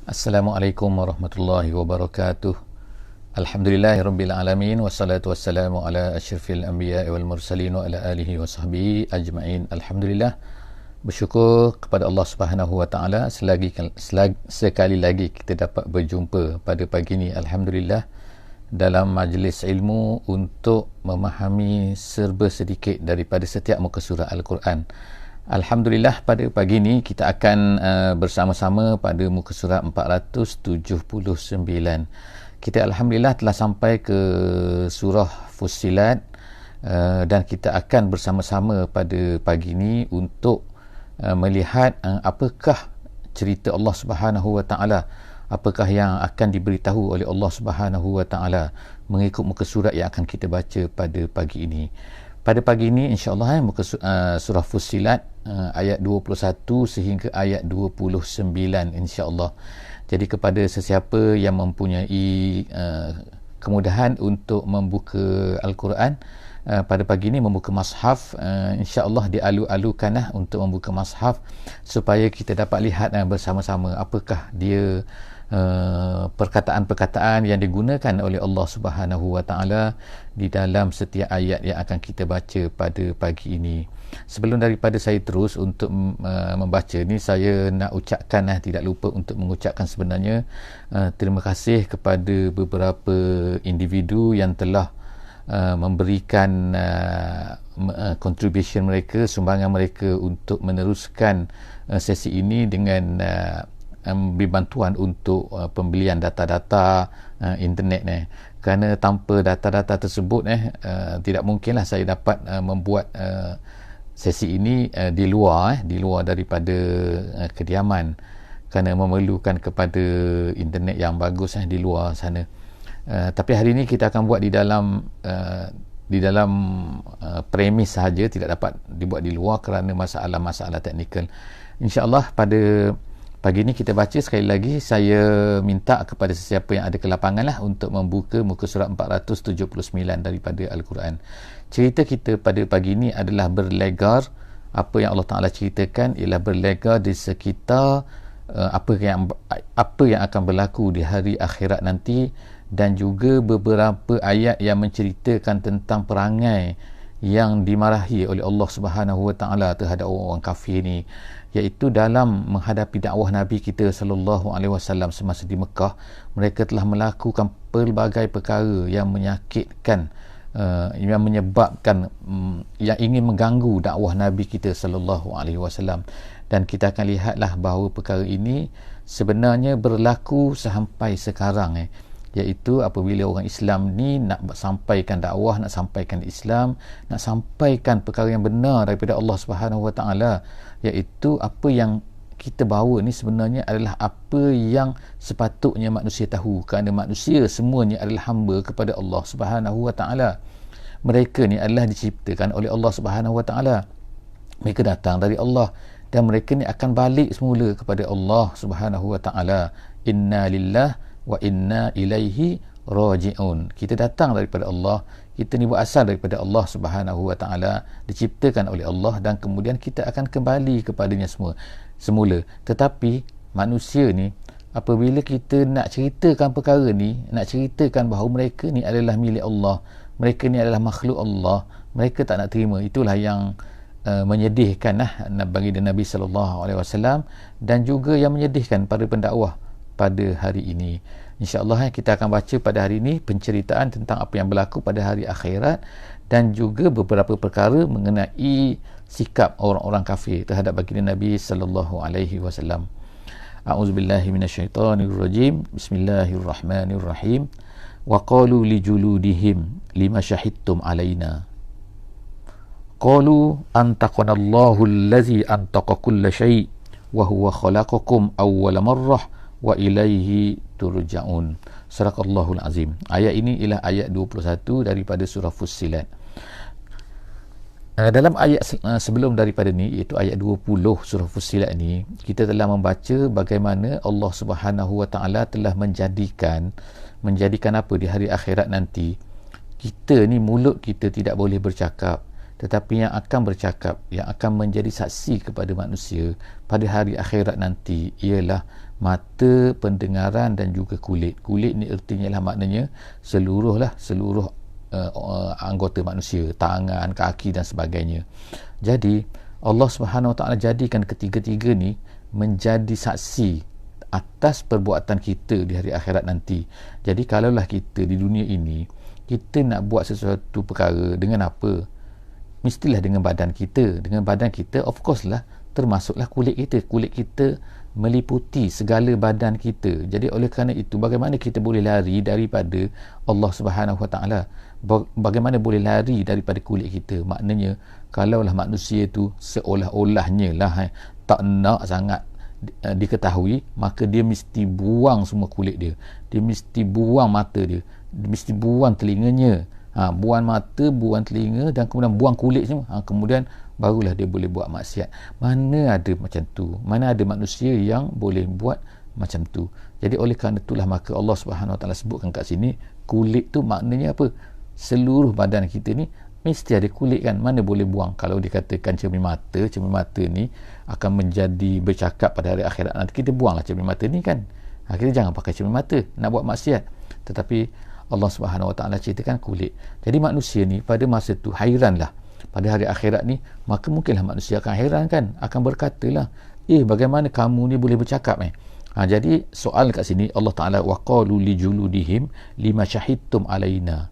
Assalamualaikum warahmatullahi wabarakatuh. Alhamdulillahirabbil alamin wassalatu wassalamu ala asyrafil anbiya'i wal mursalin wa ala alihi wa sahbihi ajma'in. Alhamdulillah, bersyukur kepada Allah Subhanahu wa taala sekali lagi kita dapat berjumpa pada pagi ini, alhamdulillah, dalam majlis ilmu untuk memahami serba sedikit daripada setiap muka surah Al-Quran. Alhamdulillah, pada pagi ini kita akan bersama-sama pada muka surat 479. Kita alhamdulillah telah sampai ke surah Fussilat, dan kita akan bersama-sama pada pagi ini untuk melihat apakah cerita Allah Subhanahu wa taala, apakah yang akan diberitahu oleh Allah Subhanahu wa taala mengikut muka surat yang akan kita baca pada pagi ini. Pada pagi ini insya-Allah muka surah Fussilat ayat 21 sehingga ayat 29 insya-Allah. Jadi kepada sesiapa yang mempunyai kemudahan untuk membuka Al-Quran pada pagi ini, membuka mushaf, insya-Allah dialu-alukanlah untuk membuka mushaf supaya kita dapat lihat bersama-sama apakah dia perkataan-perkataan yang digunakan oleh Allah Subhanahu wa taala di dalam setiap ayat yang akan kita baca pada pagi ini. Sebelum daripada saya terus untuk membaca ni, saya nak ucapkan, tidak lupa untuk mengucapkan sebenarnya terima kasih kepada beberapa individu yang telah memberikan contribution mereka, sumbangan mereka untuk meneruskan sesi ini dengan beri bantuan untuk pembelian data-data internet ni. Kerana tanpa data-data tersebut tidak mungkinlah saya dapat membuat sesi ini di luar daripada kediaman, kerana memerlukan kepada internet yang bagus di luar sana. Tapi hari ini kita akan buat di dalam premis sahaja, tidak dapat dibuat di luar kerana masalah-masalah teknikal. InsyaAllah pada pagi ini kita baca sekali lagi. Saya minta kepada sesiapa yang ada kelapangan untuk membuka muka surat 479 daripada Al-Quran. Cerita kita pada pagi ini adalah berlegar. Apa yang Allah Ta'ala ceritakan ialah berlegar di sekitar apa yang akan berlaku di hari akhirat nanti, dan juga beberapa ayat yang menceritakan tentang perangai yang dimarahi oleh Allah Subhanahu wa taala terhadap orang kafir ni, iaitu dalam menghadapi dakwah Nabi kita sallallahu alaihi wasallam semasa di Mekah. Mereka telah melakukan pelbagai perkara yang menyakitkan, yang menyebabkan yang ingin mengganggu dakwah Nabi kita sallallahu alaihi wasallam. Dan kita akan lihatlah bahawa perkara ini sebenarnya berlaku sampai sekarang, iaitu apabila orang Islam ni nak sampaikan dakwah, nak sampaikan Islam, nak sampaikan perkara yang benar daripada Allah Subhanahu wa taala, iaitu apa yang kita bawa ni sebenarnya adalah apa yang sepatutnya manusia tahu, kerana manusia semuanya adalah hamba kepada Allah Subhanahu wa taala. Mereka ni adalah diciptakan oleh Allah Subhanahu wa taala. Mereka datang dari Allah dan mereka ni akan balik semula kepada Allah Subhanahu wa taala. Inna lillah wa inna ilaihi raji'un. Kita datang daripada Allah, kita ni berasal daripada Allah Subhanahu wa taala, diciptakan oleh Allah, dan kemudian kita akan kembali kepadanya semula. Tetapi manusia ni, apabila kita nak ceritakan perkara ni, nak ceritakan bahawa mereka ni adalah milik Allah, mereka ni adalah makhluk Allah, mereka tak nak terima. Itulah yang menyedihkan bagi Nabi sallallahu alaihi wasallam, dan juga yang menyedihkan pada pendakwah pada hari ini. InsyaAllah kita akan baca pada hari ini penceritaan tentang apa yang berlaku pada hari akhirat, dan juga beberapa perkara mengenai sikap orang-orang kafir terhadap baginda Nabi sallallahu alaihi wasallam. A'udzubillahi minasyaitonirrajim. Bismillahirrahmanirrahim. Wa qalu li juludihim lima syahidtum alaina. Qalu antaqanallahu allazi antaqa kulla syai' wa huwa khalaqakum awwala marrah wa ilaihi turja'un. Sadaqallahul azim. Ayat ini ialah ayat 21 daripada surah Fussilat. Dalam ayat sebelum daripada ni, iaitu ayat 20 surah Fussilat ni, kita telah membaca bagaimana Allah Subhanahu wa taala telah menjadikan apa di hari akhirat nanti. Kita ni, mulut kita tidak boleh bercakap, tetapi yang akan bercakap, yang akan menjadi saksi kepada manusia pada hari akhirat nanti ialah mata, pendengaran dan juga kulit. Kulit ni artinya lah maknanya seluruh anggota manusia, tangan, kaki dan sebagainya. Jadi Allah Subhanahu Wa Taala jadikan ketiga-tiga ni menjadi saksi atas perbuatan kita di hari akhirat nanti. Jadi kalaulah kita di dunia ini kita nak buat sesuatu perkara dengan apa? Mestilah dengan badan kita. Dengan badan kita of course lah termasuklah kulit kita. Kulit kita meliputi segala badan kita. Jadi oleh kerana itu bagaimana kita boleh lari daripada Allah Subhanahu Wa Taala? Bagaimana boleh lari daripada kulit kita? Maknanya kalaulah manusia tu seolah-olahnya lah tak nak sangat diketahui, maka dia mesti buang semua kulit dia. Dia mesti buang mata dia. Dia mesti buang telinganya. Buang mata, buang telinga dan kemudian buang kulit semua. Kemudian barulah dia boleh buat maksiat. Mana ada macam tu? Mana ada manusia yang boleh buat macam tu? Jadi oleh kerana itulah maka Allah Subhanahu Wa Taala sebutkan kat sini kulit tu maknanya apa? Seluruh badan kita ni mesti ada kulit kan, mana boleh buang. Kalau dikatakan cermin mata ni akan menjadi bercakap pada hari akhirat nanti, kita buanglah cermin mata ni kan. Kita jangan pakai cermin mata nak buat maksiat. Tetapi Allah Subhanahu Wa Taala ceritakan kulit. Jadi manusia ni pada masa tu hairanlah pada hari akhirat ni, maka mungkinlah manusia akan hairan kan, akan berkatalah, bagaimana kamu ni boleh bercakap jadi soal kat sini Allah Taala waqalu lijuludihim lima syahidtum alaina.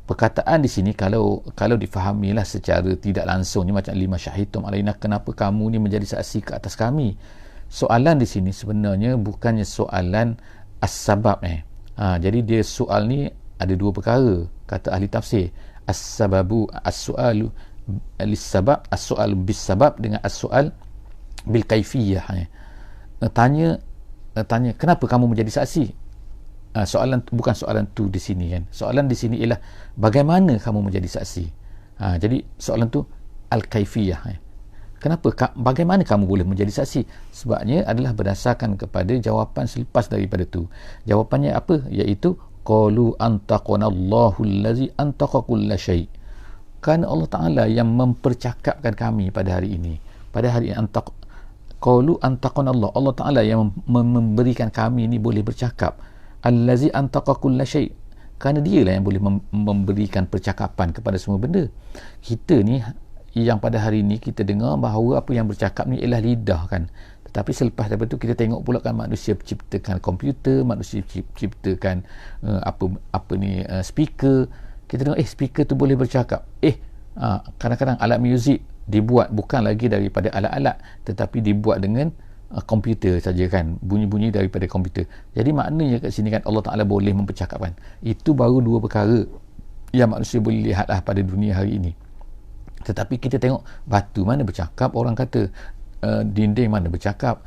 Perkataan di sini kalau difahamilah secara tidak langsung ni macam lima syahidtum alaina, kenapa kamu ni menjadi saksi ke atas kami? Soalan di sini sebenarnya bukannya soalan as-sabab jadi dia soal ni ada dua perkara kata ahli tafsir. As-sababu as-su'alu lis-sabab, as-su'al bis-sabab dengan as-su'al bil kaifiyah. Tanya kenapa kamu menjadi saksi? Soalan bukan soalan tu di sini kan. Soalan di sini ialah bagaimana kamu menjadi saksi. Jadi soalan tu al-kaifiyah. Bagaimana kamu boleh menjadi saksi? Sebabnya adalah berdasarkan kepada jawapan selepas daripada tu. Jawapannya apa? Iaitu qalu antaqanallahu allazi antaqa kulla syai'. Kan Allah Taala yang mempercakapkan kami pada hari ini. Pada hari qalu antaqanallah, Allah Taala yang memberikan kami ni boleh bercakap. Allazi antaqa kulla syai'. Kerana dialah yang boleh memberikan percakapan kepada semua benda. Kita ni yang pada hari ini kita dengar bahawa apa yang bercakap ni ialah lidah kan. Tetapi selepas daripada tu kita tengok pula kan manusia ciptakan komputer, manusia ciptakan speaker. Kita tengok speaker tu boleh bercakap. Kadang-kadang alat muzik dibuat bukan lagi daripada alat-alat tetapi dibuat dengan komputer saja kan, bunyi-bunyi daripada komputer. Jadi maknanya kat sini kan Allah Taala boleh mempercakapkan. Itu baru dua perkara yang manusia boleh lihatlah pada dunia hari ini. Tetapi kita tengok batu mana bercakap, orang kata dinding mana bercakap,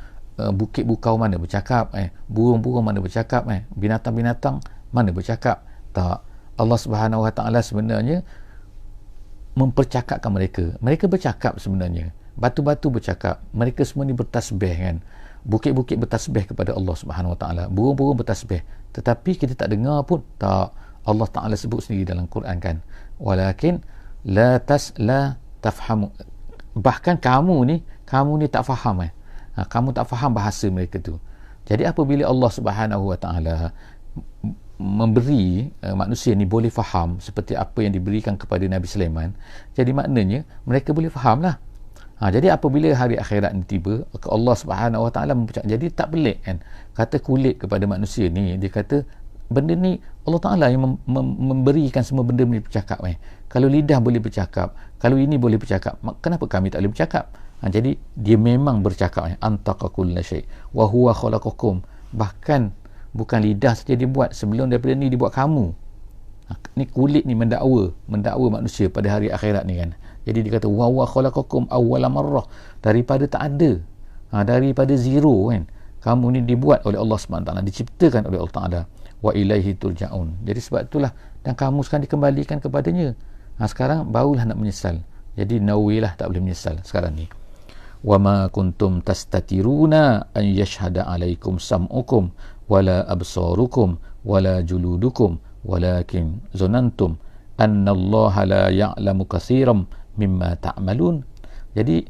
bukit bukau mana bercakap, burung-burung mana bercakap, binatang-binatang mana bercakap. Tak, Allah Subhanahu Wa Taala sebenarnya mempercakapkan mereka bercakap sebenarnya. Batu-batu bercakap, mereka semua ni bertasbih kan, bukit-bukit bertasbih kepada Allah Subhanahu Wa Taala, burung-burung bertasbih, tetapi kita tak dengar pun. Tak, Allah Taala sebut sendiri dalam Quran kan, walakin la tafhamu, bahkan kamu ni tak faham kamu tak faham bahasa mereka tu. Jadi apabila Allah Subhanahu Wa Taala memberi manusia ni boleh faham seperti apa yang diberikan kepada Nabi Sulaiman, jadi maknanya mereka boleh faham lah. Jadi apabila hari akhirat ni tiba, Allah Subhanahu Wa Taala mempercakap. Jadi tak pelik kan kata kulit kepada manusia ni, dia kata benda ni Allah Ta'ala yang memberikan semua benda ni bercakap. Kalau lidah boleh bercakap, kalau ini boleh bercakap, kenapa kami tak boleh bercakap? Jadi dia memang bercakap. Antaqa kulla syai' wa huwa khalaqakum. Bahkan bukan lidah saja dia buat, sebelum daripada ni dia buat kamu. Ni kulit ni mendakwa manusia pada hari akhirat ni kan. Jadi dia kata wa huwa khalaqakum awwala marrah, daripada tak ada, daripada zero kan. Kamu ni dibuat oleh Allah SWT, diciptakan oleh Allah Ta'ala. Wa ilaihi turja'un. Jadi sebab itulah, dan kamu sekarang dikembalikan kepadanya. Sekarang barulah nak menyesal. Jadi nawilah tak boleh menyesal sekarang ni. Wa ma kuntum tastatiruna an yashhada alaikum sam'ukum wala absarukum wala juludukum walakin zonantum annallaha la ya'lamu katsiran mimma ta'malun. Jadi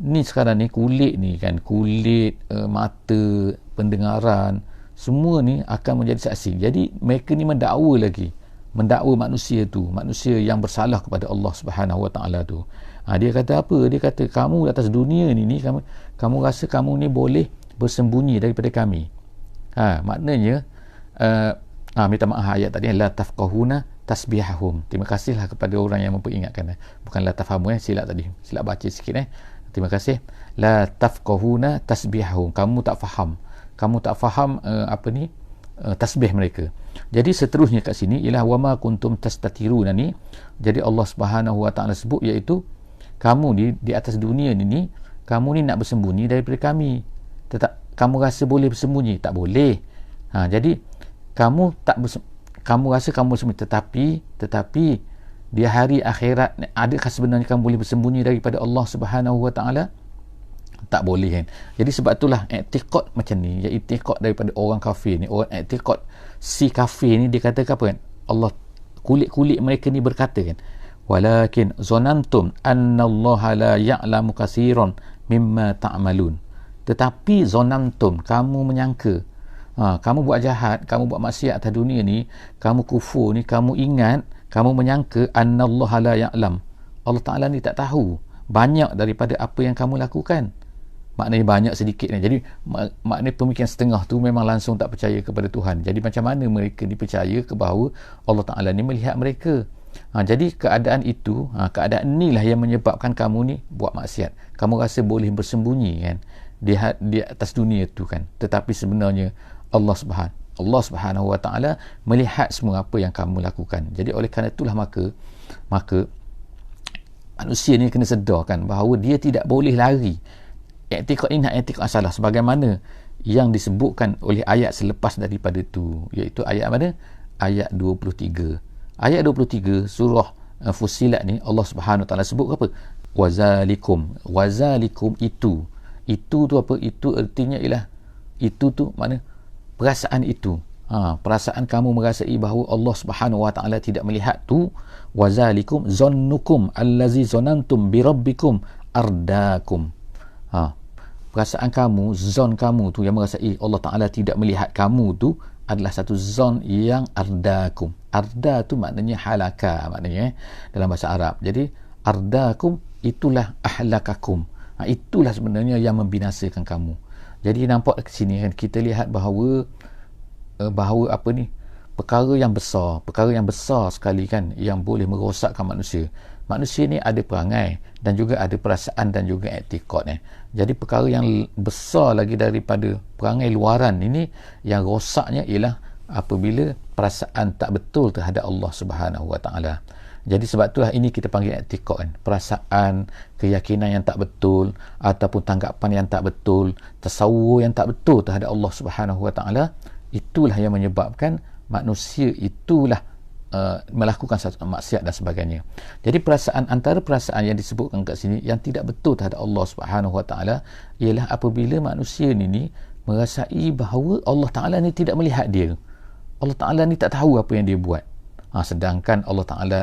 ni sekarang ni kulit ni kan, kulit, mata, pendengaran, semua ni akan menjadi saksi. Jadi mereka ni mendakwa manusia tu, manusia yang bersalah kepada Allah Subhanahu Wa Taala tu. Dia kata apa? Dia kata kamu atas dunia ni kamu rasa kamu ni boleh bersembunyi daripada kami. Maknanya minta maaf ayat tadi, la tafqahuna tasbihahum. Terima kasihlah kepada orang yang memperingatkan. Bukan la tafhamu, silap tadi. Silap baca sikit. Terima kasih. La tafqahuna tasbihahum. Kamu tak faham tasbih mereka. Jadi seterusnya kat sini ialah wama kuntum tastatiruna ni. Jadi Allah Subhanahu Wa Taala sebut iaitu kamu di atas dunia ni kamu ni nak bersembunyi daripada kami. Kamu rasa boleh bersembunyi? Tak boleh. Jadi kamu rasa kamu bersembunyi, tetapi di hari akhirat adakah sebenarnya kamu boleh bersembunyi daripada Allah Subhanahu Wa Taala? Tak boleh kan. Jadi sebab itulah i'tiqad macam ni, iaitu i'tiqad daripada orang kafir ni, orang i'tiqad si kafir ni, dia kata apa kan? Allah, kulit-kulit mereka ni berkata kan, walakin zonantum annallaha la ya'lamu katsiran mimma ta'malun. Tetapi zonantum, kamu menyangka, kamu buat jahat, kamu buat maksiat atas dunia ni, kamu kufur ni, kamu ingat, kamu menyangka annallaha la ya'lam, Allah Ta'ala ni tak tahu banyak daripada apa yang kamu lakukan. Maknanya banyak sedikit ni. Jadi maknanya pemikiran setengah tu memang langsung tak percaya kepada Tuhan. Jadi macam mana mereka dipercaya ke bahawa Allah Ta'ala ni melihat mereka? Jadi keadaan itu, keadaan inilah yang menyebabkan kamu ni buat maksiat. Kamu rasa boleh bersembunyi kan di atas dunia tu kan. Tetapi sebenarnya Allah Subhanahu Wa Ta'ala melihat semua apa yang kamu lakukan. Jadi oleh kerana itulah maka manusia ni kena sedarkan bahawa dia tidak boleh lari. I'tiqad ini i'tiqad salah, sebagaimana yang disebutkan oleh ayat selepas daripada itu, iaitu ayat mana? Ayat 23. Ayat 23 surah Fussilat ni Allah Subhanahu Wa Taala sebut apa? Wazalikum itu tu apa? Itu artinya ialah itu tu mana? Perasaan itu. Perasaan kamu merasai bahawa Allah Subhanahu Wa Taala tidak melihat tu. Wazalikum zannukum allazi zanantum bi rabbikum ardakum. Perasaan kamu, zon kamu tu yang merasai Allah Ta'ala tidak melihat kamu tu adalah satu zon yang ardakum. Arda tu maknanya halaka, maknanya dalam bahasa Arab. Jadi ardakum itulah ahlakakum. Itulah sebenarnya yang membinasakan kamu. Jadi nampak ke sini kan, kita lihat bahawa apa ni, perkara yang besar sekali kan, yang boleh merosakkan manusia. Manusia ni ada perangai dan juga ada perasaan dan juga i'tiqad. Jadi perkara yang besar lagi daripada perangai luaran ini, yang rosaknya ialah apabila perasaan tak betul terhadap Allah Subhanahu Wa Taala. Jadi sebab itulah ini kita panggil i'tiqad kan. Perasaan, keyakinan yang tak betul ataupun tanggapan yang tak betul, tasawur yang tak betul terhadap Allah Subhanahu Wa Taala, itulah yang menyebabkan manusia itulah melakukan satu maksiat dan sebagainya. Jadi antara perasaan yang disebutkan kat sini yang tidak betul terhadap Allah Subhanahu Wa Taala ialah apabila manusia ni merasai bahawa Allah Taala ni tidak melihat dia. Allah Taala ni tak tahu apa yang dia buat. Sedangkan Allah Taala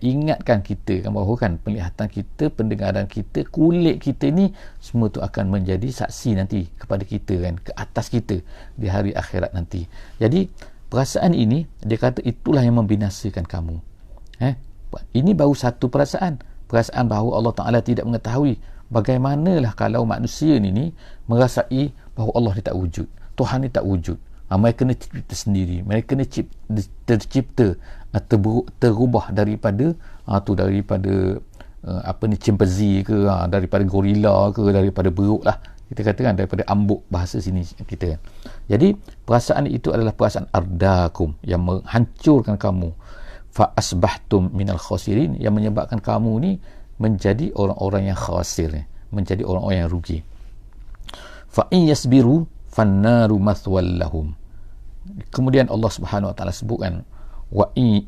ingatkan kita kan bahawa kan penglihatan kita, pendengaran kita, kulit kita ni semua tu akan menjadi saksi nanti kepada kita kan, ke atas kita di hari akhirat nanti. Jadi perasaan ini dia kata itulah yang membinasakan kamu. Ini baru satu perasaan bahawa Allah Ta'ala tidak mengetahui. Bagaimanalah kalau manusia ni merasai bahawa Allah ni tak wujud, Tuhan ni tak wujud. Mereka ni tercipta sendiri, mereka ni tercipta terubah daripada chimpanzee ke, daripada gorila ke, daripada beruk lah, kita katakan daripada ambuk bahasa sini kita. Jadi perasaan itu adalah perasaan ardakum, yang menghancurkan kamu. Fa asbahtum minal khasirin, yang menyebabkan kamu ni menjadi orang-orang yang khasir, menjadi orang-orang yang rugi. Fa in yasbiru fannaru mathwal lahum. Kemudian Allah Subhanahu Wa Taala sebutkan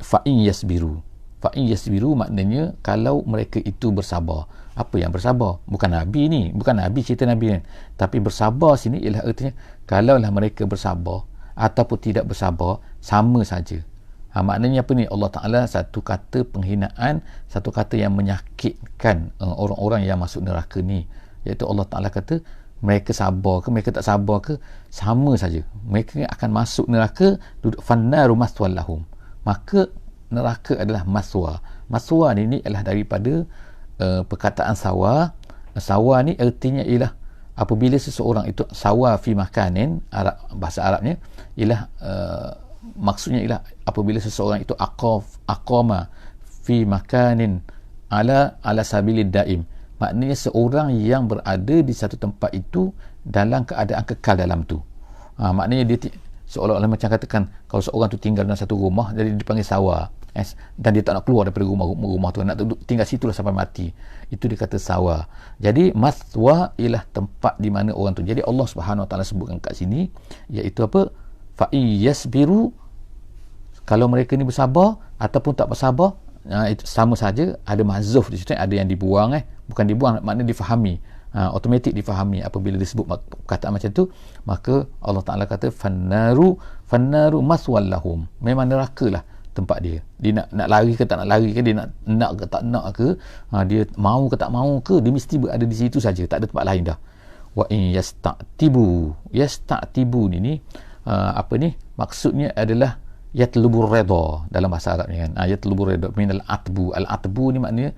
fa in yasbiru. Fa in yasbiru maknanya kalau mereka itu bersabar. Apa yang bersabar? Bukan Nabi ni, bukan Nabi, cerita Nabi ni. Tapi bersabar sini ialah artinya kalaulah mereka bersabar ataupun tidak bersabar, sama saja. Maknanya apa ni? Allah Ta'ala satu kata penghinaan, satu kata yang menyakitkan orang-orang yang masuk neraka ni, iaitu Allah Ta'ala kata mereka sabar ke mereka tak sabar ke sama saja, mereka akan masuk neraka, duduk fannaru maswal lahum, maka neraka adalah maswa. Maswa ni adalah daripada perkataan sawa. Sawa ni artinya ialah apabila seseorang itu sawa fi makanin, bahasa Arabnya ialah maksudnya ialah apabila seseorang itu aqama fi makanin ala sabilid daim, maknanya seorang yang berada di satu tempat itu dalam keadaan kekal dalam tu. Maknanya dia seolah-olah macam katakan kalau seorang tu tinggal dalam satu rumah, jadi dipanggil sawa, dan dia tak nak keluar daripada rumah tu, nak tinggal situlah sampai mati, itu dikata sawa. Jadi maswa ialah tempat di mana orang tu. Jadi Allah Subhanahu Wa Taala sebutkan kat sini iaitu apa? Fa yasbiru, kalau mereka ni bersabar ataupun tak bersabar, itu sama saja. Ada mahzuf di situ, ada yang dibuang, bukan dibuang, maknanya difahami, automatik difahami. Apabila disebut perkataan macam tu, maka Allah Ta'ala kata fannaru maswal lahum, memang neraka lah tempat dia. Dia nak lari ke tak nak lari ke, dia nak ke tak nak ke, dia mahu ke tak mahu ke, dia mesti berada di situ saja, tak ada tempat lain dah. Wa in yasta'tibu ni apa ni maksudnya adalah yatlubur redha dalam bahasa Arabnya kan. Yatlubur redha minal atbu. Al atbu ni maknanya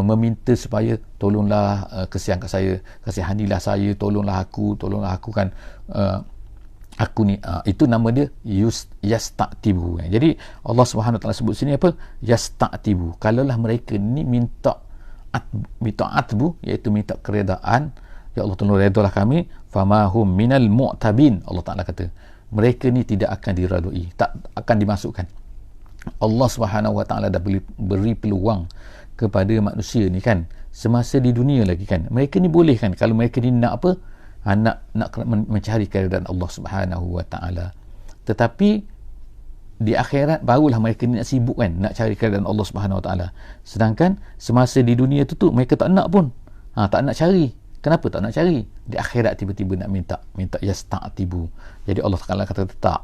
meminta supaya tolonglah, kasihanilah saya, tolonglah aku kan, aku ni, itu nama dia yasta'tibu. Jadi Allah Subhanahu Wa Taala sebut sini apa? Yasta'tibu. Kalaulah mereka ni minta atbu, iaitu minta keredaan, ya Allah tolong redalah kami, famahum minal mu'tabin. Allah Ta'ala kata mereka ni tidak akan diredai, tak akan dimasukkan. Allah Subhanahu Wa Taala dah beri peluang kepada manusia ni kan, semasa di dunia lagi kan, mereka ni boleh kan, kalau mereka ni nak apa, nak mencari keredaan Allah Subhanahu Wa Taala. Tetapi di akhirat barulah mereka ni nak sibuk kan, nak cari keredaan Allah Subhanahu Wa Taala. Sedangkan semasa di dunia tu mereka tak nak pun, tak nak cari. Kenapa tak nak cari? Di akhirat tiba-tiba nak minta yasta'tibu. Jadi Allah Taala kata tak,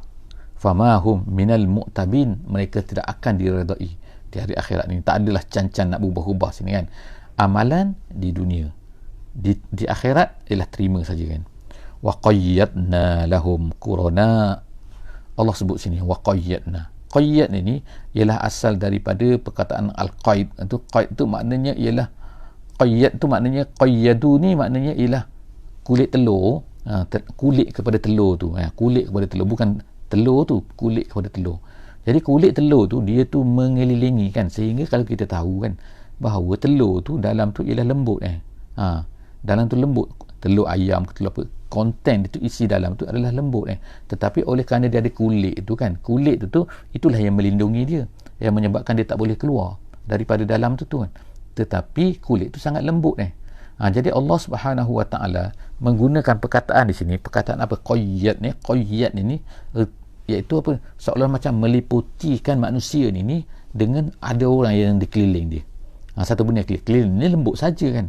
famahum minal mu'tabin, mereka tidak akan diredai di hari akhirat ni. Tak adalah can-can nak berubah-ubah sini kan. Amalan di dunia, di akhirat ialah terima saja kan. Wa qayyadna lahum qurana. Allah sebut sini wa qayyadna. Qayyad ini ialah asal daripada perkataan al-qaid. Itu qaid tu maknanya ialah, qayyad tu maknanya, qayyadu ni maknanya ialah kulit telur, kulit kepada telur tu, kulit kepada telur, bukan telur tu, kulit kepada telur. Jadi kulit telur tu dia tu mengelilingi kan, sehingga kalau kita tahu kan bahawa telur tu dalam tu ialah lembut, dalam tu lembut, telur ayam ke telur apa, konten itu isi dalam tu adalah lembut, tetapi oleh kerana dia ada kulit tu kan, kulit tu itulah yang melindungi dia, yang menyebabkan dia tak boleh keluar daripada dalam tu kan. Tetapi kulit tu sangat lembut. Jadi Allah Subhanahu Wa Taala menggunakan perkataan di sini, perkataan apa? Qayyad ni iaitu apa? Seolah macam meliputikan manusia ni dengan ada orang yang dikeliling dia. Satu benda keliling ni lembut saja kan.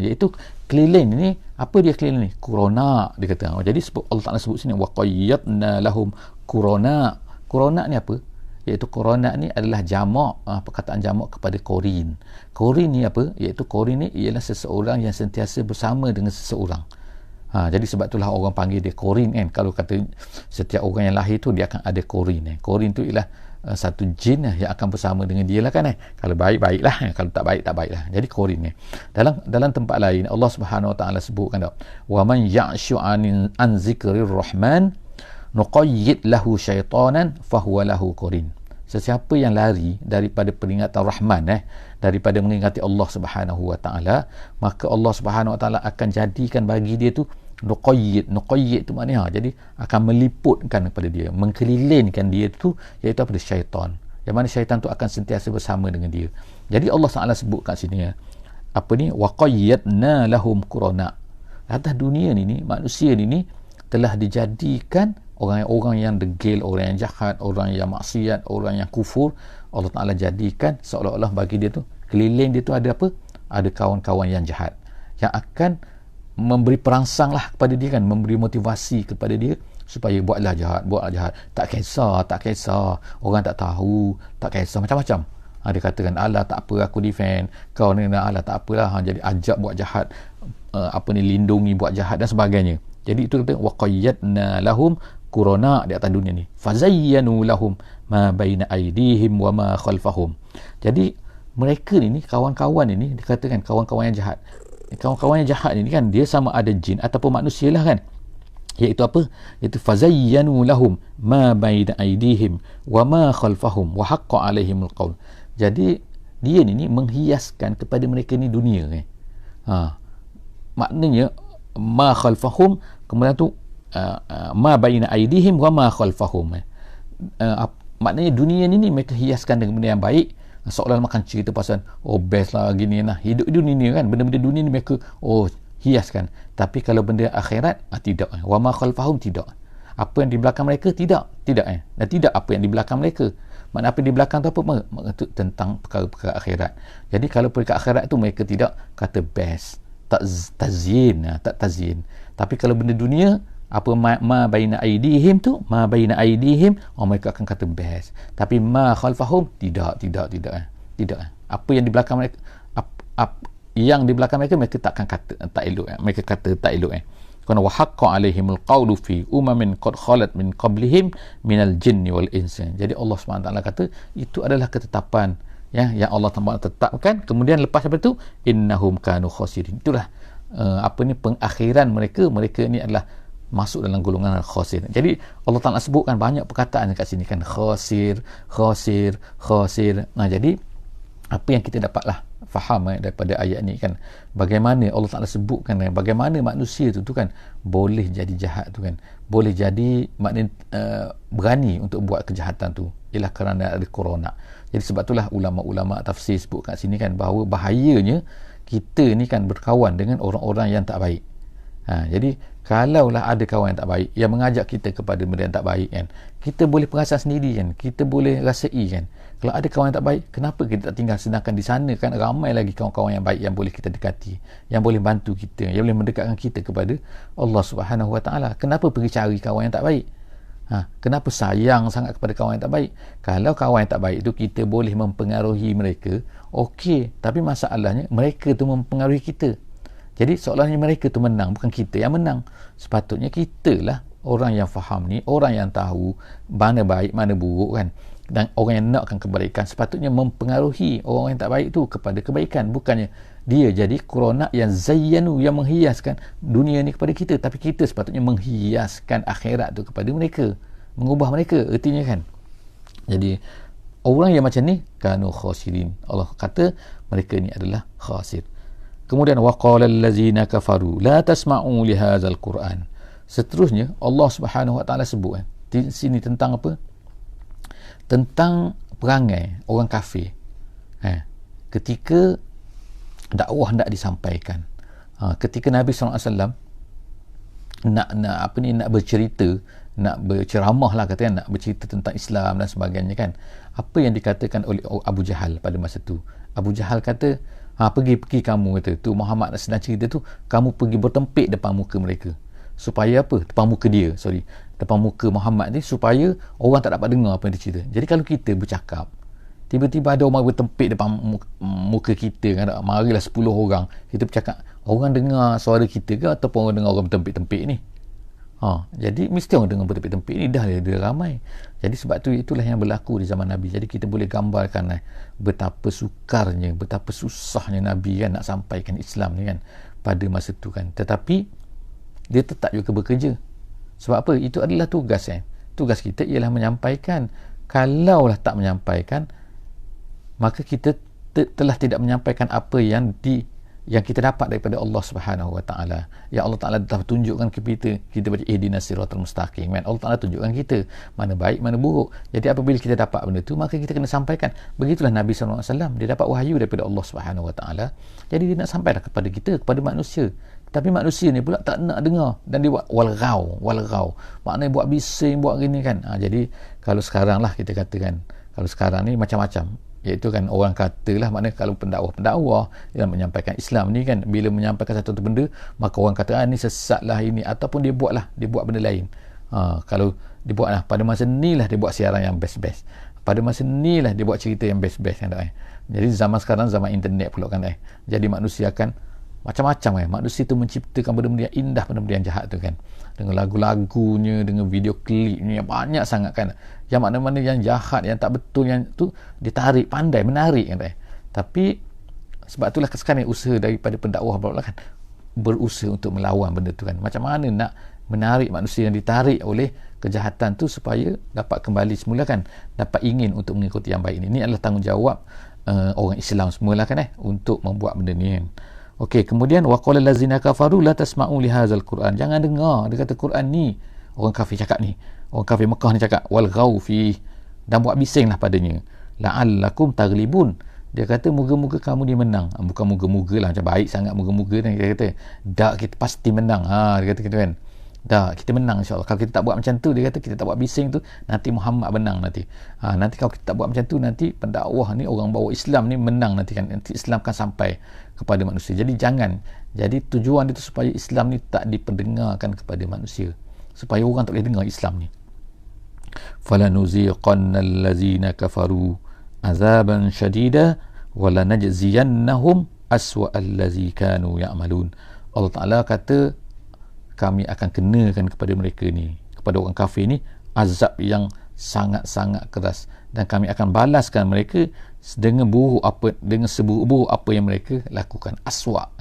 Iaitu keliling ni, apa dia keliling ni? Qurana, dia kata. Jadi Allah Taala sebut sini wa qayyadna lahum qurana. Qurana ni apa? Iaitu qurana ni adalah jamak, perkataan jamak kepada qarin. Qarin ni apa? Iaitu qarin ni ialah seseorang yang sentiasa bersama dengan seseorang. Jadi sebab itulah orang panggil dia qarin kan. Kalau kata setiap orang yang lahir tu dia akan ada qarin. Qarin tu ialah satu jin yang akan bersama dengan dia lah kan. Kalau baik baiklah, kalau tak baik tak baiklah. Jadi qarin ni. Dalam tempat lain Allah Subhanahu Wa Taala sebutkan dak, wa man ya'shu an zikrir rahman nuqayyid lahu syaitanan fahuwa lahu qarin. Sesiapa yang lari daripada peringatan Rahman, daripada mengingati Allah Subhanahu Wa Taala, maka Allah Subhanahu Wa Taala akan jadikan bagi dia tu nuqayyid tu maknanya jadi akan meliputkan kepada dia, mengkelilingkan dia tu, iaitu apa? Syaitan, yang mana syaitan tu akan sentiasa bersama dengan dia. Jadi Allah Taala sebut kat sini apa ni, wa qayyadna lahum qurana. Atas dunia ni manusia ni telah dijadikan orang-orang yang degil, orang yang jahat, orang yang maksiat, orang yang kufur. Allah Ta'ala jadikan seolah-olah bagi dia tu, keliling dia tu ada apa? Ada kawan-kawan yang jahat yang akan memberi perangsang lah kepada dia kan, memberi motivasi kepada dia supaya buatlah jahat, tak kisah, orang tak tahu, tak kisah, macam-macam. Dia katakan, alah tak apa aku defend, kau ni alah tak apalah, jadi ajak buat jahat, lindungi buat jahat dan sebagainya. Jadi itu kata wa qayyadna lahum qurana di atas dunia ni, fazayyanu lahum ma baina aydihim wa ma khalfahum. Jadi mereka ni kawan-kawan ini dikatakan kawan-kawan yang jahat. Kawan-kawan yang jahat ini kan, dia sama ada jin ataupun manusia lah kan, iaitu apa? Iaitu fazayyanu lahum ma baina aydihim wa ma khalfahum wa haqqa alaihimul qaul. Jadi dia ni menghiaskan kepada mereka ni dunia kan. Maknanya ma khalfahum, kemudian tu ma baina aydihim wa ma khalfahum. Maknanya dunia ni mereka hiaskan dengan benda yang baik, seolah makan cerita pasal best lah gini lah hidup dunia ni kan, benda-benda dunia ni mereka hiaskan. Tapi kalau benda akhirat tidak, wa ma khalfahum tidak. Apa yang di belakang mereka tidak dan tidak apa yang di belakang mereka. Makna apa yang di belakang tu apa? Itu tentang perkara-perkara akhirat. Jadi kalau perkara akhirat tu mereka tidak kata best, tak tazyin. Tapi kalau benda dunia, apa ma baina aydihim tu, mereka akan kata best. Tapi ma khalfahum tidak. Apa yang di belakang mereka, yang di belakang mereka takkan kata tak elok. Mereka kata tak elok. Kana wa haqqa alaihimul qawlu fi umamin qad khalat min qablihim minal jinni wal insi. Jadi Allah SWT kata itu adalah ketetapan yang Allah tetapkan. Kemudian lepas daripada itu, innahum kanu khasirin. Itulah pengakhiran mereka ni adalah masuk dalam golongan khasir. Jadi Allah Ta'ala sebutkan banyak perkataan kat sini kan, khasir. Jadi apa yang kita dapatlah faham daripada ayat ni kan, bagaimana Allah Ta'ala sebutkan bagaimana manusia tu kan boleh jadi jahat tu kan, boleh jadi maknanya berani untuk buat kejahatan tu, ialah kerana ada corona. Jadi sebab itulah ulama-ulama tafsir sebut kat sini kan, bahawa bahayanya kita ni kan berkawan dengan orang-orang yang tak baik. Jadi kalaulah ada kawan yang tak baik yang mengajak kita kepada benda yang tak baik kan, kita boleh perasan sendiri kan, kita boleh rasai kan. Kalau ada kawan yang tak baik, kenapa kita tak tinggal, sedangkan di sana kan ramai lagi kawan-kawan yang baik yang boleh kita dekati, yang boleh bantu kita, yang boleh mendekatkan kita kepada Allah Subhanahu Wa Taala. Kenapa pergi cari kawan yang tak baik? Kenapa sayang sangat kepada kawan yang tak baik? Kalau kawan yang tak baik itu kita boleh mempengaruhi mereka, okey, tapi masalahnya mereka tu mempengaruhi kita. Jadi seolahnya mereka tu menang, bukan kita yang menang. Sepatutnya kita lah orang yang faham ni, orang yang tahu mana baik mana buruk kan, dan orang yang nakkan kebaikan sepatutnya mempengaruhi orang yang tak baik tu kepada kebaikan. Bukannya dia jadi corona yang zayyanu, yang menghiaskan dunia ni kepada kita, tapi kita sepatutnya menghiaskan akhirat tu kepada mereka, mengubah mereka ertinya kan. Jadi orang yang macam ni kanu khasirin, Allah kata mereka ni adalah khasir. Kemudian waqala allazina kafaru la tasma'u li hadzal quran. Seterusnya Allah Subhanahu Wa Taala sebut di sini tentang apa? Tentang perangai orang kafir. Ketika dakwah hendak disampaikan. Ketika Nabi SAW nak bercerita, nak berceramah lah katanya, nak bercerita tentang Islam dan sebagainya kan. Apa yang dikatakan oleh Abu Jahal pada masa tu? Abu Jahal kata, pergi kamu, kata tu Muhammad sedang cerita tu, kamu pergi bertempik depan muka mereka. Supaya apa? Depan muka Muhammad ni, supaya orang tak dapat dengar apa yang dia cerita. Jadi kalau kita bercakap, tiba-tiba ada orang bertempik depan muka kita kan, marilah 10 orang kita bercakap, orang dengar suara kita ke ataupun orang dengar orang bertempik-tempik ni? Jadi mesti orang dengar bertempik-tempik ni, dah ramai. Jadi sebab tu itulah yang berlaku di zaman Nabi. Jadi kita boleh gambarkan betapa sukarnya, betapa susahnya Nabi kan nak sampaikan Islam ni kan pada masa tu kan. Tetapi dia tetap juga bekerja. Sebab apa? Itu adalah tugas tugas kita ialah menyampaikan. Kalaulah tak menyampaikan, maka kita telah tidak menyampaikan apa yang kita dapat daripada Allah Subhanahu Wa Taala. Ya Allah Taala telah tunjukkan kepada kita baca ihdinas siratal mustaqim. Allah Taala tunjukkan kita mana baik mana buruk. Jadi apabila kita dapat benda tu, maka kita kena sampaikan. Begitulah Nabi SAW, dia dapat wahyu daripada Allah Subhanahu Wa Taala. Jadi dia nak sampaikan kepada kita, kepada manusia. Tapi manusia ni pula tak nak dengar, dan dia buat walghaw. Maknanya buat bising, buat gini kan. Jadi kalau sekarang lah kita katakan, kalau sekarang ni macam-macam iaitu kan orang katalah, maknanya kalau pendakwah yang menyampaikan Islam ni kan, bila menyampaikan satu benda, maka orang kata ni sesat lah ini, ataupun dia buat benda lain. Kalau dia buat lah, pada masa ni lah dia buat siaran yang best-best, pada masa ni lah dia buat cerita yang best-best kan. Jadi zaman sekarang zaman internet pula kan. Jadi manusia akan macam-macam kan. Manusia tu menciptakan benda-benda yang indah, benda-benda yang jahat tu kan, dengan lagu-lagunya, dengan video klipnya yang banyak sangat kan, yang mana-mana yang jahat, yang tak betul, yang tu ditarik, pandai menarik kan. Tapi sebab itulah sekarang usaha daripada pendakwah pula kan, berusaha untuk melawan benda tu kan. Macam mana nak menarik manusia yang ditarik oleh kejahatan tu supaya dapat kembali semula kan, dapat ingin untuk mengikuti yang baik ni. Ini adalah tanggungjawab orang Islam semualah kan untuk membuat benda ni kan. Okey, kemudian waqala allazina kafaru la tasma'u li hadzal Quran. Jangan dengar, dia kata Quran ni, orang kafir cakap ni, orang kafir Mekah ni cakap, wal ghaw fi, dan buat bisinglah padanya, la'allakum taghlibun. Dia kata moga-moga kamu dia menang. Bukan moga-moga lah, macam baik sangat moga-moga kan, dia kata dak, kita pasti menang. Dia kata gitu kan, dah kita menang insyaAllah. Kalau kita tak buat macam tu, dia kata kita tak buat bising tu, nanti Muhammad menang nanti. Nanti kalau kita tak buat macam tu, nanti pendakwah ni, orang bawa Islam ni menang nanti kan, nanti Islam kan sampai kepada manusia. Jadi jangan, jadi tujuan itu supaya Islam ni tak diperdengarkan kepada manusia, supaya orang tak boleh dengar Islam ni. falanuziqanna allazina kafaru azaban syadida walanajziyannahum aswa allazi kanu ya'malun. Allah Ta'ala kata kami akan kenakan kepada mereka ni, kepada orang kafir ni, azab yang sangat-sangat keras, dan kami akan balaskan mereka dengan buruk apa, dengan seburuk-buruk apa yang mereka lakukan. Aswa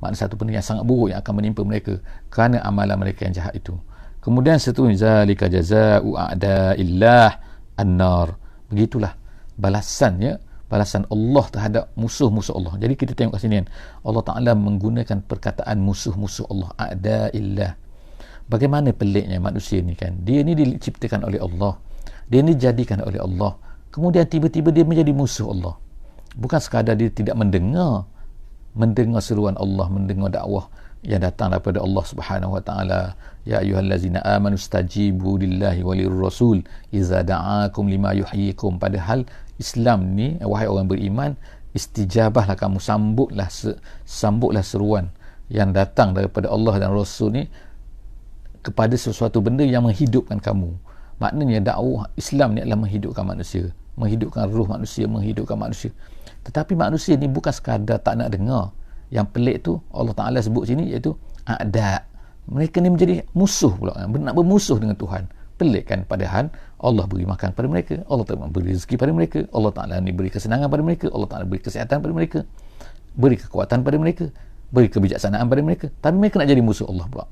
makna satu benda yang sangat buruk yang akan menimpa mereka kerana amalan mereka yang jahat itu. Kemudian seterusnya, zalika jazaa'u a'da'illah an-nar. Begitulah balasannya, balasan Allah terhadap musuh-musuh Allah. Jadi kita tengok kat sini kan, Allah Ta'ala menggunakan perkataan musuh-musuh Allah, a'da'illah. Bagaimana peliknya manusia ni kan, dia ni diciptakan oleh Allah, dia ni dijadikan oleh Allah, kemudian tiba-tiba dia menjadi musuh Allah. Bukan sekadar dia tidak mendengar seruan Allah, mendengar dakwah yang datang daripada Allah Subhanahu wa taala, ya ayyuhallazina amanu stajibu lillahi walir rasul iza da'akum lima yuhyikum. Padahal Islam ni, wahai orang beriman, istijabahlah kamu, sambutlah seruan yang datang daripada Allah dan Rasul ni kepada sesuatu benda yang menghidupkan kamu. Maknanya dakwah Islam ni adalah menghidupkan manusia, menghidupkan ruh manusia, menghidupkan manusia. Tetapi manusia ni bukan sekadar tak nak dengar. Yang pelik tu Allah Ta'ala sebut sini iaitu a'da. Mereka ni menjadi musuh pula, nak bermusuh dengan Tuhan. Pelik kan, padahal Allah beri makan pada mereka, Allah Ta'ala beri rezeki pada mereka, Allah Ta'ala ni beri kesenangan pada mereka, Allah Ta'ala beri kesihatan pada mereka, beri kekuatan pada mereka, beri kebijaksanaan pada mereka, tapi mereka nak jadi musuh Allah pula.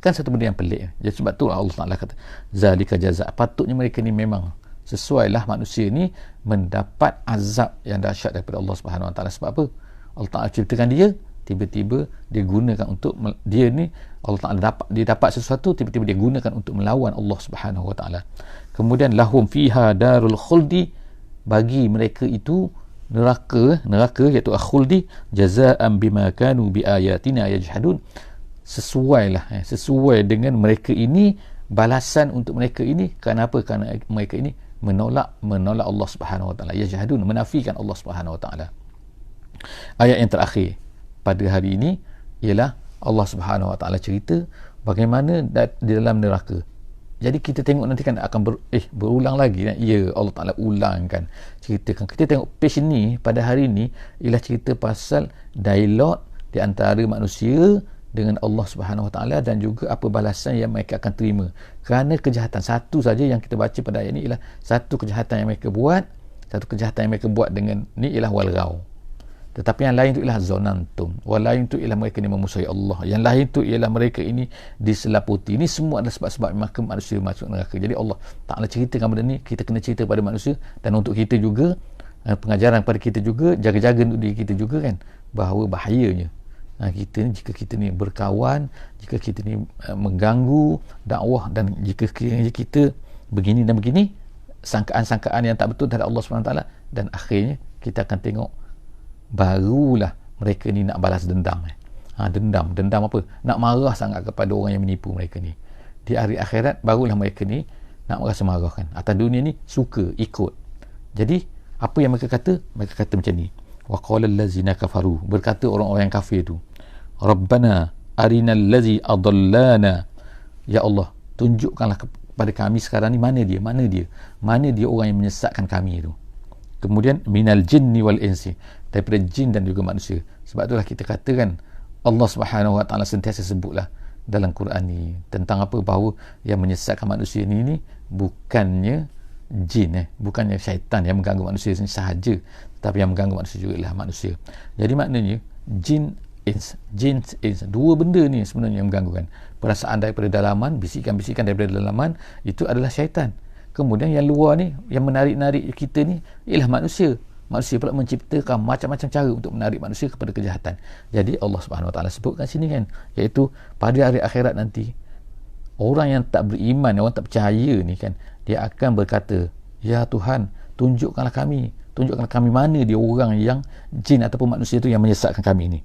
Kan satu benda yang pelik. Jadi sebab tu Allah Ta'ala kata zalika jaza', patutnya mereka ni memang sesuailah manusia ni mendapat azab yang dahsyat daripada Allah Subhanahu Wa Ta'ala. Sebab apa? Allah Ta'ala ciptakan dia, tiba-tiba dia gunakan untuk dia ni, Allah Ta'ala dapat sesuatu, tiba-tiba dia gunakan untuk melawan Allah Subhanahu Wa Ta'ala. Kemudian lahum fiha darul khuldi, bagi mereka itu neraka iaitu khuldi, jazaa'an bima kanu biayatina yajhadun. Sesuai dengan mereka ini, balasan untuk mereka ini. Kenapa? Kerana mereka ini menolak Allah Subhanahu Wa Ta'ala, yajhadun, menafikan Allah Subhanahu Wa Ta'ala. Ayat yang terakhir pada hari ini ialah Allah Subhanahu Wa Ta'ala cerita bagaimana di dalam neraka. Jadi kita tengok nanti kan akan berulang lagi kan? Ya, Allah Ta'ala ulangkan, ceritakan. Kita tengok page ni pada hari ini ialah cerita pasal dialog di antara manusia dengan Allah Subhanahu Wa Ta'ala, dan juga apa balasan yang mereka akan terima kerana kejahatan. Satu saja yang kita baca pada ayat ini ialah satu kejahatan yang mereka buat, dengan ni ialah walghaw. Tetapi yang lain tu ialah zonantum, yang lain tu ialah mereka ni memusuhi Allah, yang lain tu ialah mereka ini diselaputi. Ini semua adalah sebab-sebab maka manusia masuk neraka. Jadi Allah Ta'ala ceritakan benda ni, kita kena cerita pada manusia, dan untuk kita juga pengajaran pada kita juga, jaga-jaga untuk diri kita juga kan, bahawa bahayanya kita ni, jika kita ni berkawan, jika kita ni mengganggu dakwah, dan jika kita begini dan begini, sangkaan-sangkaan yang tak betul terhadap Allah SWT, dan akhirnya kita akan tengok barulah mereka ni nak balas dendam. Dendam apa? Nak marah sangat kepada orang yang menipu mereka ni. Di hari akhirat barulah mereka ni nak merasa marah kan. Atas dunia ni suka ikut. Jadi Apa yang mereka kata? Mereka kata macam ni, wa qala allazina kafaru, berkata orang-orang yang kafir tu, rabbana arinal ladzi adallana, ya Allah, tunjukkanlah kepada kami sekarang ni mana dia orang yang menyesatkan kami tu. Kemudian minal jinni wal insi, daripada jin dan juga manusia. Sebab itulah kita katakan Allah Subhanahu wa taala sentiasa sebutlah dalam Quran ni tentang apa, bahawa yang menyesatkan manusia ni bukannya jin, bukannya syaitan yang mengganggu manusia sahaja, tetapi yang mengganggu manusia juga ialah manusia. Jadi maknanya jin ins, dua benda ni sebenarnya yang mengganggukan. Perasaan daripada dalaman, bisikan-bisikan daripada dalaman, itu adalah syaitan. Kemudian yang luar ni, yang menarik-narik kita ni ialah manusia. Manusia pula menciptakan macam-macam cara untuk menarik manusia kepada kejahatan. Jadi Allah Subhanahu Wa Taala sebut kat sini kan, iaitu pada hari akhirat nanti, orang yang tak beriman, orang tak percaya ni kan, dia akan berkata, ya Tuhan, tunjukkanlah kami mana dia orang yang jin ataupun manusia tu yang menyesatkan kami ni.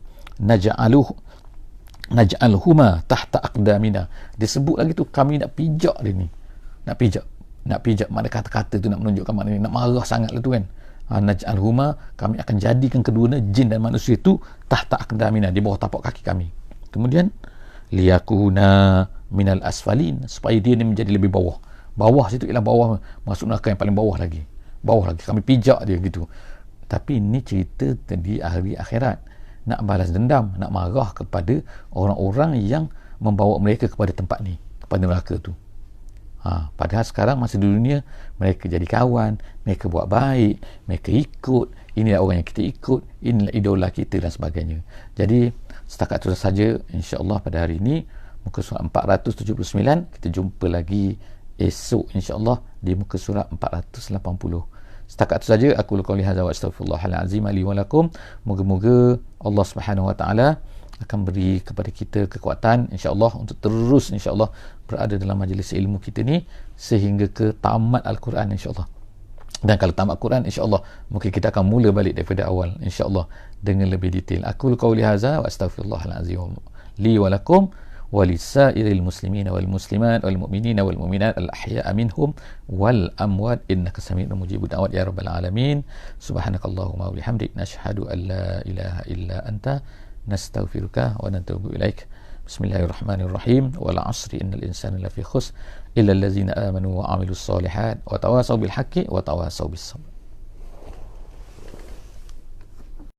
Naj'aluhuma tahta aqdamina. Dia sebut lagi tu, kami nak pijak dia ni, nak pijak mana kata-kata tu nak menunjukkan maknanya nak marah sangat lah tu kan. Naj'alhuma, kami akan jadikan keduanya, jin dan manusia tu, tahta aqdamina, di bawah tapak kaki kami. Kemudian liyakuna minal asfalin, supaya dia ni menjadi lebih bawah situ ialah bawah, masuk neraka yang paling bawah lagi kami pijak dia gitu. Tapi ini cerita di hari akhirat, nak balas dendam, nak marah kepada orang-orang yang membawa mereka kepada tempat ni, kepada neraka tu. Padahal sekarang masa di dunia mereka jadi kawan, mereka buat baik, mereka ikut, inilah orang yang kita ikut, inilah idola kita dan sebagainya. Jadi setakat itu saja insya-Allah pada hari ini, muka surat 479. Kita jumpa lagi esok insya-Allah di muka surat 480. Setakat itu saja, aku qauli hadza wa astaghfirullahal azim li wa lakum. Moga-moga Allah Subhanahu wa taala akan beri kepada kita kekuatan insya-Allah untuk terus insya-Allah berada dalam majlis ilmu kita ni sehingga ke tamat Al-Quran insya-Allah. Dan kalau tamat Quran insya-Allah mungkin kita akan mula balik daripada awal insya-Allah dengan lebih detail. Aku qauli hadza wa astaghfirullahal azim li wa lakum wa lisairil muslimina wal muslimat wal mu'minina wal mu'minat al ahya'a minhum wal amwat innaka sami'un mujibud da'wat ya rabbal alamin. Subhanakallahumma wa bihamdik, nashhadu an la ilaha illa anta, nastaghfiruka wa natubu ilaik. Bismillahirrahmanirrahim. Wal 'asri innal insana lafi khusr illa allazina amanu wa 'amilus solihat wa tawasaw bil haqqi wa tawasaw bis sabr.